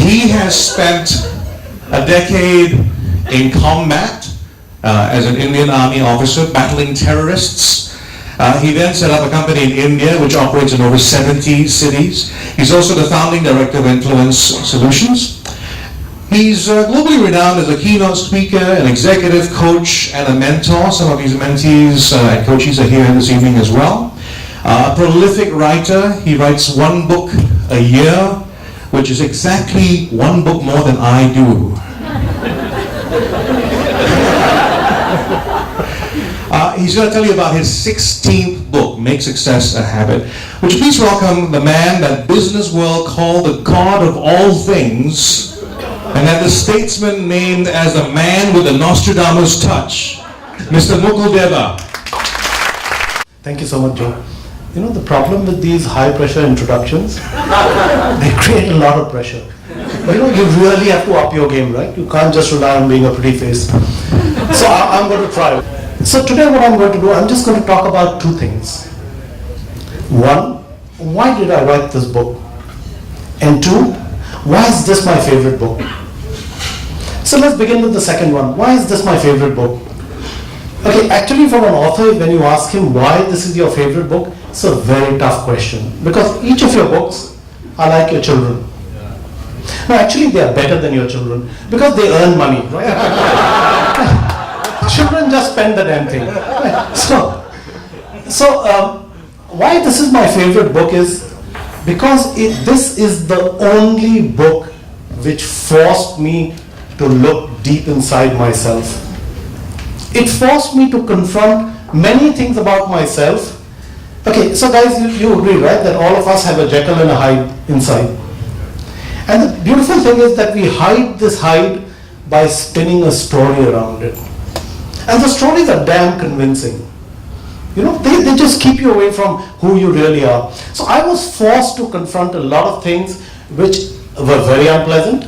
He has spent a decade in combat as an Indian Army officer battling terrorists. He then set up a company in India which operates in over 70 cities. He's also the founding director of Influence Solutions. He's globally renowned as a keynote speaker, an executive coach, and a mentor. Some of his mentees and coaches are here this evening as well. A prolific writer. He writes one book a year, which is exactly one book more than I do. He's going to tell you about his 16th book, Make Success a Habit. Would you please welcome the man that business world called the God of all things, and that the statesman named as the man with the Nostradamus touch, Mr. Mukul Deva. Thank you so much, Joe. You know, the problem with these high-pressure introductions, they create a lot of pressure. But you know, you really have to up your game, right? You can't just rely on being a pretty face. So I'm going to try. So today what I'm going to do, I'm just going to talk about two things. One, why did I write this book? And two, why is this my favorite book? So let's begin with the second one. Why is this my favorite book? Okay, actually for an author, when you ask him why this is your favorite book, it's a very tough question. Because each of your books are like your children. No, actually they are better than your children because they earn money, right? Children just spend the damn thing. So why this is my favorite book is because this is the only book which forced me to look deep inside myself. It forced me to confront many things about myself. Okay, so guys, you agree, right, that all of us have a Jekyll and a Hyde inside. And the beautiful thing is that we hide this Hyde by spinning a story around it. And the stories are damn convincing. You know, they just keep you away from who you really are. So I was forced to confront a lot of things which were very unpleasant,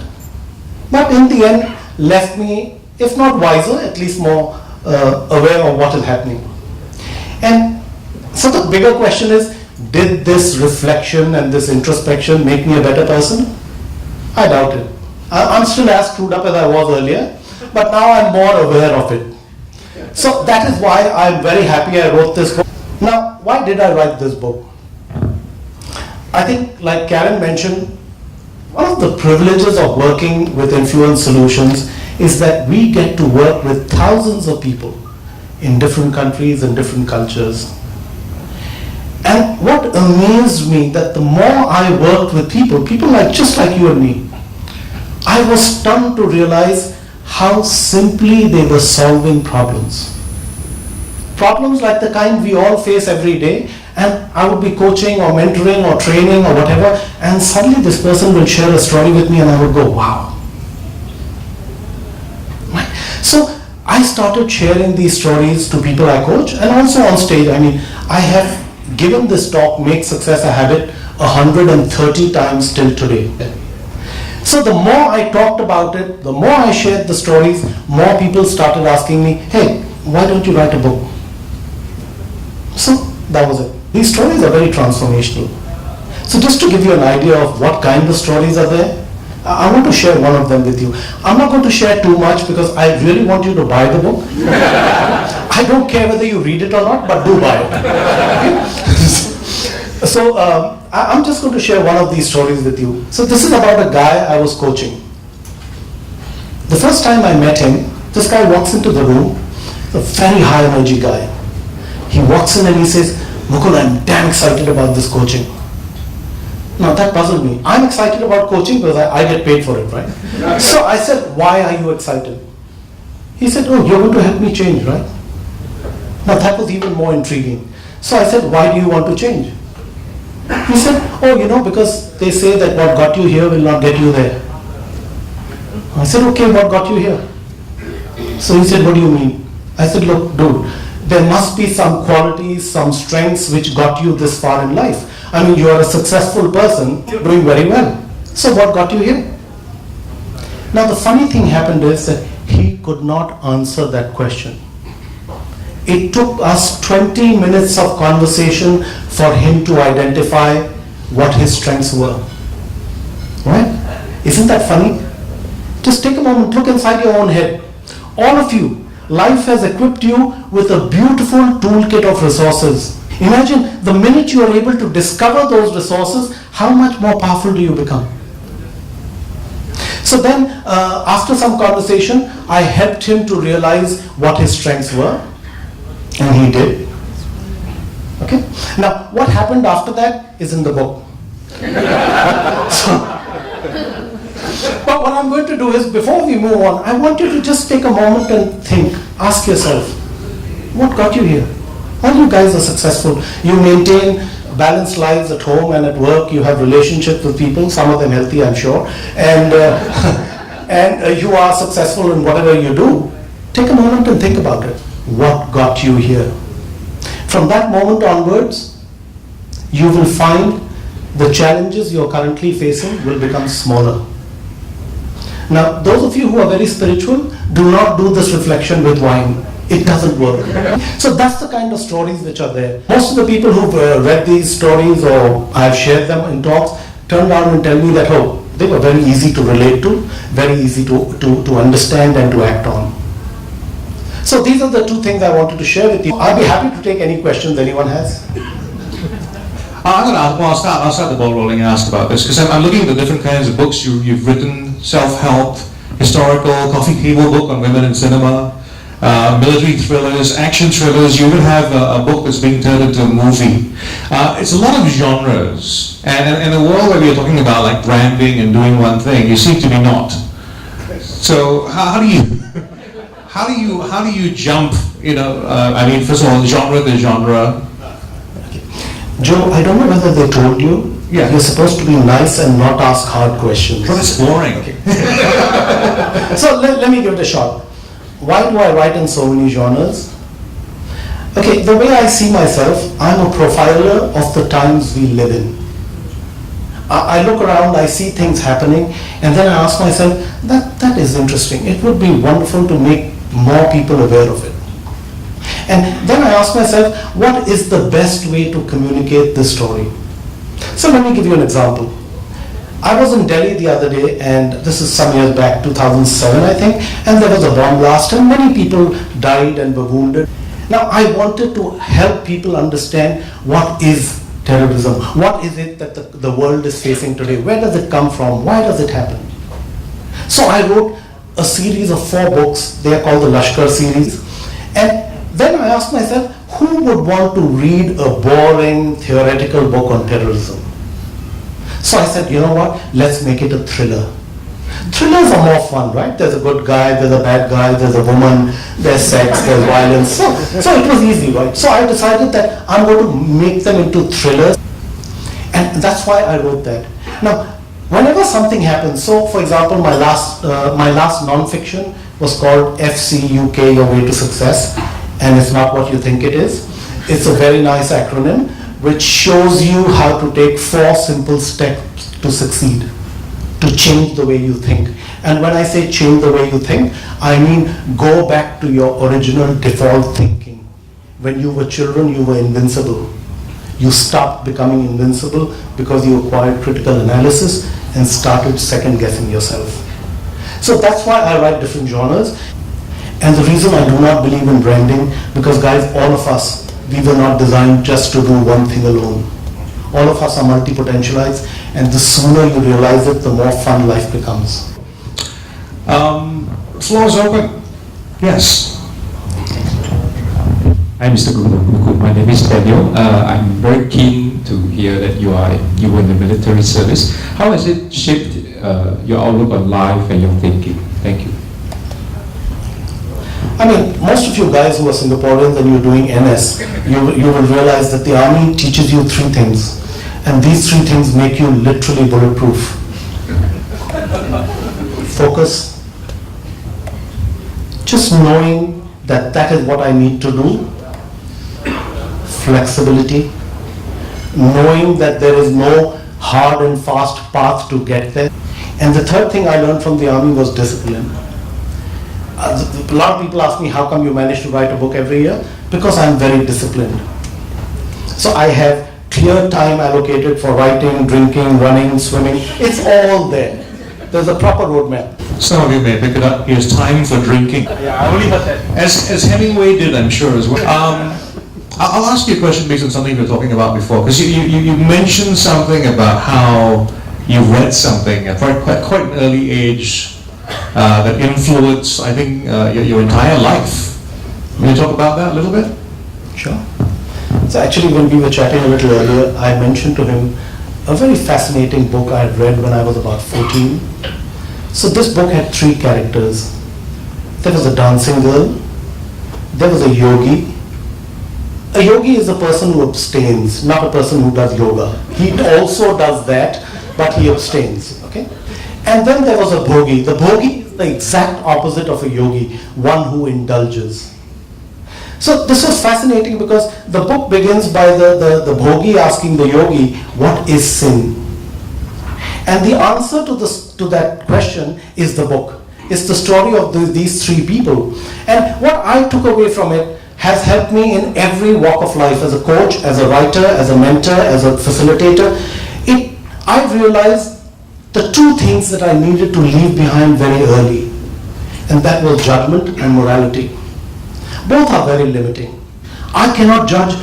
but in the end left me, if not wiser, at least more aware of what is happening. And so the bigger question is, did this reflection and this introspection make me a better person? I doubt it. I'm still as screwed up as I was earlier, but now I'm more aware of it. So that is why I'm very happy I wrote this book. Now, why did I write this book? I think, like Karen mentioned, one of the privileges of working with Influence Solutions is that we get to work with thousands of people in different countries and different cultures. And what amazed me that the more I worked with people like just like you and me, I was stunned to realize how simply they were solving problems. Problems like the kind we all face every day, and I would be coaching or mentoring or training or whatever, and suddenly this person will share a story with me and I would go, wow. Right? So I started sharing these stories to people I coach and also on stage. I mean, I have given this talk, Make Success a Habit, 130 times till today. So the more I talked about it, the more I shared the stories, more people started asking me, hey, why don't you write a book? So that was it. These stories are very transformational. So just to give you an idea of what kind of stories are there, I want to share one of them with you. I'm not going to share too much because I really want you to buy the book. I don't care whether you read it or not, but do buy it. So I'm just going to share one of these stories with you. So this is about a guy I was coaching. The first time I met him, this guy walks into the room, a very high energy guy. He walks in and he says, Mukul, I'm damn excited about this coaching. Now that puzzled me. I'm excited about coaching because I get paid for it, right? So I said, why are you excited? He said, oh, you're going to help me change, right? Now that was even more intriguing. So I said, why do you want to change? He said, oh, you know, because they say that what got you here will not get you there. I said, okay, what got you here? So he said, what do you mean? I said, look, dude, there must be some qualities, some strengths which got you this far in life. I mean, you are a successful person, you're doing very well. So what got you here? Now the funny thing happened is that he could not answer that question. It took us 20 minutes of conversation for him to identify what his strengths were. Right? Isn't that funny? Just take a moment, look inside your own head. All of you, life has equipped you with a beautiful toolkit of resources. Imagine the minute you are able to discover those resources, how much more powerful do you become? So then, after some conversation, I helped him to realize what his strengths were, and he did. Okay? Now, what happened after that is in the book. But what I'm going to do is, before we move on, I want you to just take a moment and think. Ask yourself, what got you here? All you guys are successful. You maintain balanced lives at home and at work. You have relationships with people, some of them healthy, I'm sure. And, and you are successful in whatever you do. Take a moment and think about it. What got you here? From that moment onwards, you will find the challenges you're currently facing will become smaller. Now, those of you who are very spiritual, do not do this reflection with wine. It doesn't work. So that's the kind of stories which are there. Most of the people who've read these stories or I've shared them in talks turn around and tell me that, oh, they were very easy to relate to, very easy to understand and to act on. So these are the two things I wanted to share with you. I'll be happy to take any questions anyone has. I'll start the ball rolling and ask about this, because I'm looking at the different kinds of books you've written: self-help, historical, coffee table book on women in cinema, military thrillers, action thrillers. You even have a book that's being turned into a movie. It's a lot of genres, and in a world where we're talking about like branding and doing one thing, you seem to be not. So how do you jump? I mean, first of all, genre to genre. Joe, I don't know whether they told you. Yeah. You're supposed to be nice and not ask hard questions. But it's boring. Okay. So let me give it a shot. Why do I write in so many genres? Okay, the way I see myself, I'm a profiler of the times we live in. I look around, I see things happening, and then I ask myself, that is interesting. It would be wonderful to make more people aware of it. And then I ask myself, what is the best way to communicate this story? So let me give you an example. I was in Delhi the other day, and this is some years back, 2007 I think, and there was a bomb blast and many people died and were wounded. Now I wanted to help people understand what is terrorism, what is it that the world is facing today, where does it come from, why does it happen? So I wrote a series of 4 books, they are called the Lashkar series, and then I asked myself, who would want to read a boring theoretical book on terrorism? So I said, you know what, let's make it a thriller. Thrillers are more fun, right? There's a good guy, there's a bad guy, there's a woman, there's sex, there's violence. So it was easy, right? So I decided that I'm going to make them into thrillers, and that's why I wrote that. Now, whenever something happens, so for example, my last non-fiction was called FCUK, Your Way to Success, and it's not what you think it is. It's a very nice acronym which shows you how to take 4 simple steps to succeed, to change the way you think. And when I say change the way you think, I mean go back to your original default thinking. When you were children, you were invincible. You stopped becoming invincible because you acquired critical analysis and started second guessing yourself. So that's why I write different genres. And the reason I do not believe in branding, because guys, all of us, we were not designed just to do one thing alone. All of us are multi-potentialized, and the sooner you realize it, the more fun life becomes. Floor is open. Yes. Hi, Mr. Mukul. My name is Daniel. I'm very keen to hear that you were in the military service. How has it shaped your outlook on life and your thinking? Thank you. I mean, most of you guys who are Singaporeans and you're doing NS, you will realize that the army teaches you 3 things. And these 3 things make you literally bulletproof. Focus. Just knowing that that is what I need to do. Flexibility. Knowing that there is no hard and fast path to get there. And the 3rd thing I learned from the army was discipline. A lot of people ask me, how come you manage to write a book every year? Because I'm very disciplined. So I have clear time allocated for writing, drinking, running, swimming. It's all there. There's a proper roadmap. Some of you may pick it up. Here's time for drinking. Yeah, I only heard that. As Hemingway did, I'm sure, as well. I'll ask you a question based on something we were talking about before, because you mentioned something about how you read something at quite an early age that influenced, I think, your entire life. Can you talk about that a little bit? Sure. So actually, when we were chatting a little earlier, I mentioned to him a very fascinating book I had read when I was about 14. So this book had 3 characters. There was a dancing girl, there was a yogi. A yogi is a person who abstains, not a person who does yoga. He also does that, but he abstains, okay? And then there was a bhogi. The bhogi is the exact opposite of a yogi, one who indulges. So this was fascinating because the book begins by the bhogi asking the yogi, what is sin? And the answer to that question is the book. It's the story of these 3 people. And what I took away from it has helped me in every walk of life, as a coach, as a writer, as a mentor, as a facilitator. I realized the 2 things that I needed to leave behind very early, and that was judgment and morality. Both are very limiting. I cannot judge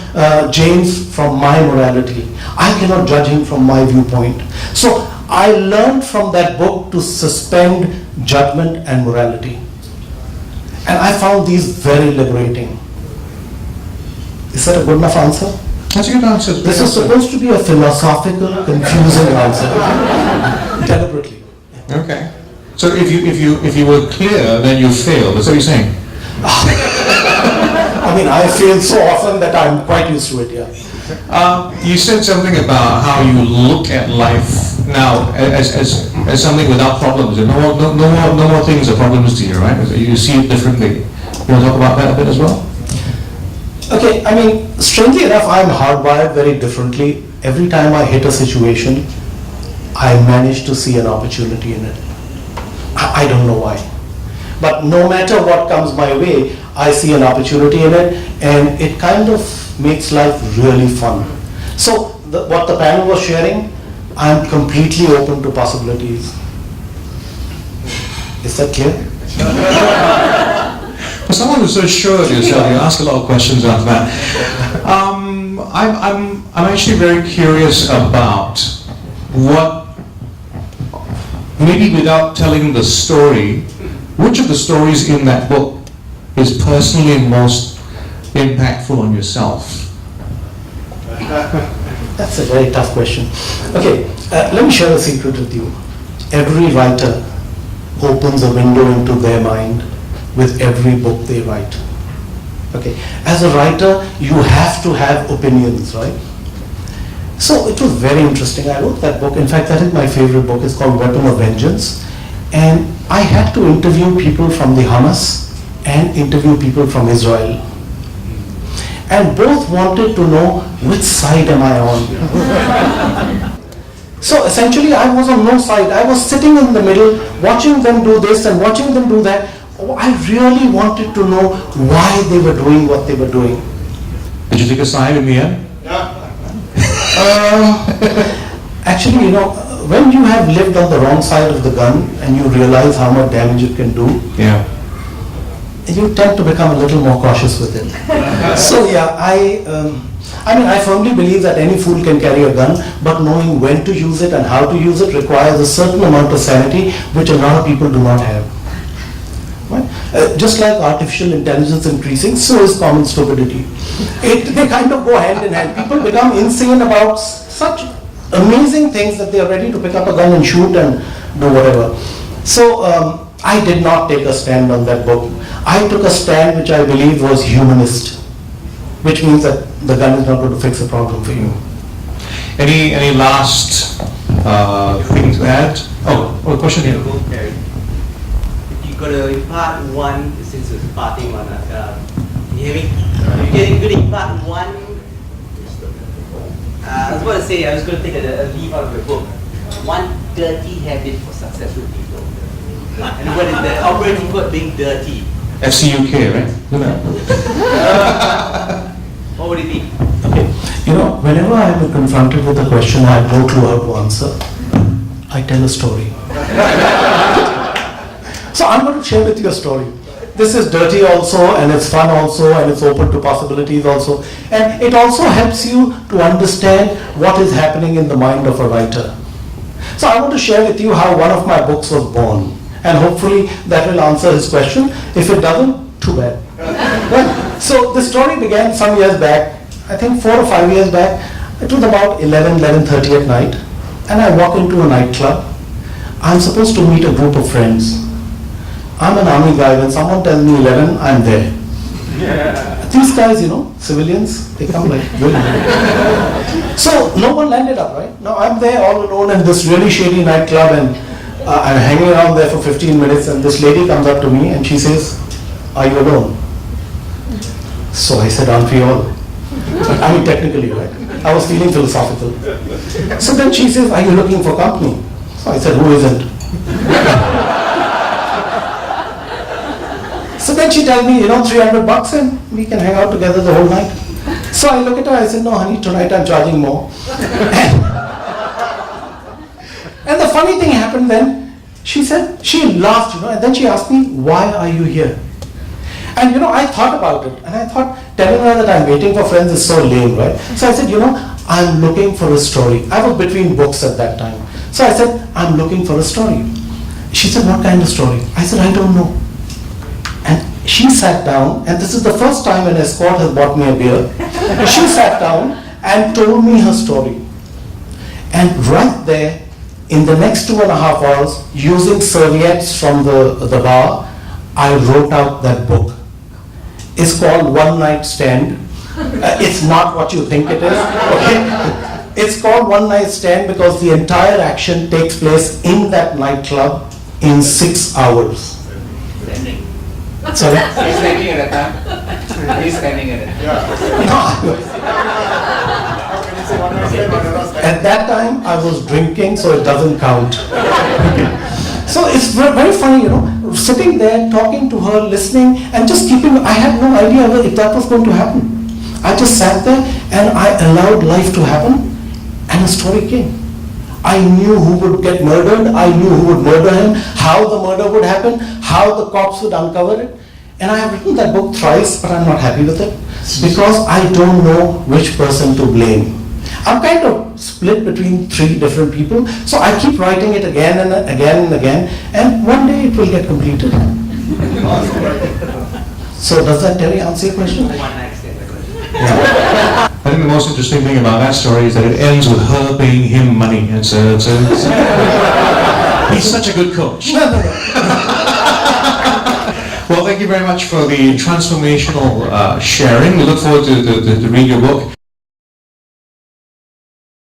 James from my morality. I cannot judge him from my viewpoint. So I learned from that book to suspend judgment and morality. And I found these very liberating. Is that a good enough answer? That's a good answer. This is supposed to be a philosophical, confusing answer. Deliberately. Okay. So if you were clear, then you failed. That's what you're saying. I mean, I fail so often that I'm quite used to it, yeah. You said something about how you look at life now as something without problems. No more things are problems to you, right? You see it differently. You want to talk about that a bit as well? Okay, I mean, strangely enough, I'm hardwired very differently. Every time I hit a situation, I manage to see an opportunity in it. I don't know why. But no matter what comes my way, I see an opportunity in it, and it kind of makes life really fun. So, what the panel was sharing, I'm completely open to possibilities. Is that clear? For someone who's so sure of yourself, you ask a lot of questions after that. I'm actually very curious about what, maybe without telling the story, which of the stories in that book is personally most impactful on yourself? That's a very tough question. Okay, let me share a secret with you. Every writer opens a window into their mind with every book they write. Okay, as a writer, you have to have opinions, right? So it was very interesting. I wrote that book. In fact, that is my favorite book. It's called Weapon of Vengeance. And I had to interview people from the Hamas and interview people from Israel. And both wanted to know which side am I on. So essentially I was on no side. I was sitting in the middle, watching them do this and watching them do that. I really wanted to know why they were doing what they were doing. Did you take a side in the end? Actually, you know, when you have lived on the wrong side of the gun and you realize how much damage it can do, yeah, you tend to become a little more cautious with it. So yeah, I firmly believe that any fool can carry a gun, but knowing when to use it and how to use it requires a certain amount of sanity, which a lot of people do not have. Right? Just like artificial intelligence increasing, so is common stupidity. They kind of go hand in hand. People become insane about such amazing things that they are ready to pick up a gun and shoot and do whatever. So I did not take a stand on that book. I took a stand which I believe was humanist, which means that the gun is not going to fix a problem for you. Any last thing to add? Oh, a question here. If you go to part one, since it's parting one, you're getting good in part one. I was going to say, I was going to take a leaf out of the book. One dirty habit for successful people. And what is the operating code being dirty? FCUK, right? What would it be? Okay, you know, whenever I am confronted with a question I have no clue how to answer, I tell a story. So I'm going to share with you a story. This is dirty also, and it's fun also, and it's open to possibilities also. And it also helps you to understand what is happening in the mind of a writer. So I want to share with you how one of my books was born. And hopefully that will answer his question. If it doesn't, too bad. Well, so the story began some years back, I think 4 or 5 years back. It was about 11:30 at night. And I walk into a nightclub. I'm supposed to meet a group of friends. I'm an army guy. When someone tells me 11, I'm there. These guys, civilians, they come like really. So no one landed up, right? Now I'm there all alone in this really shady nightclub, and I'm hanging around there for 15 minutes, and this lady comes up to me and she says, "Are you alone?" So I said, "Aren't we all?" I mean, technically, right? I was feeling philosophical. So then she says, "Are you looking for company?" So I said, "Who isn't?" So then she tells me, $300 and we can hang out together the whole night. So I look at her, I said, "No honey, tonight I'm charging more." And the funny thing happened then, she laughed, and then she asked me, "Why are you here?" And I thought about it, and I thought telling her that I'm waiting for friends is so lame, right? So I said, I'm looking for a story. I was between books at that time. So I said, "I'm looking for a story." She said, "What kind of story?" I said, "I don't know." And she sat down, and this is the first time an escort has bought me a beer. She sat down and told me her story. And right there, in the next 2.5 hours, using serviettes from the bar, I wrote out that book. It's called One Night Stand. It's not what you think it is. Okay? It's called One Night Stand because the entire action takes place in that nightclub in 6 hours. Sorry? He's standing at a time. He's standing at it. At that time, I was drinking, so it doesn't count. So it's very funny, sitting there, talking to her, listening, and just I had no idea if that was going to happen. I just sat there and I allowed life to happen, and a story came. I knew who would get murdered, I knew who would murder him, how the murder would happen, how the cops would uncover it. And I have written that book thrice, but I'm not happy with it because I don't know which person to blame. I'm kind of split between 3 different people, so I keep writing it again and again and again, and one day it will get completed. So does that answer your question? One night stand. I think the most interesting thing about that story is that it ends with her paying him money. He's such a good coach. Well, thank you very much for the transformational sharing. We look forward to read your book.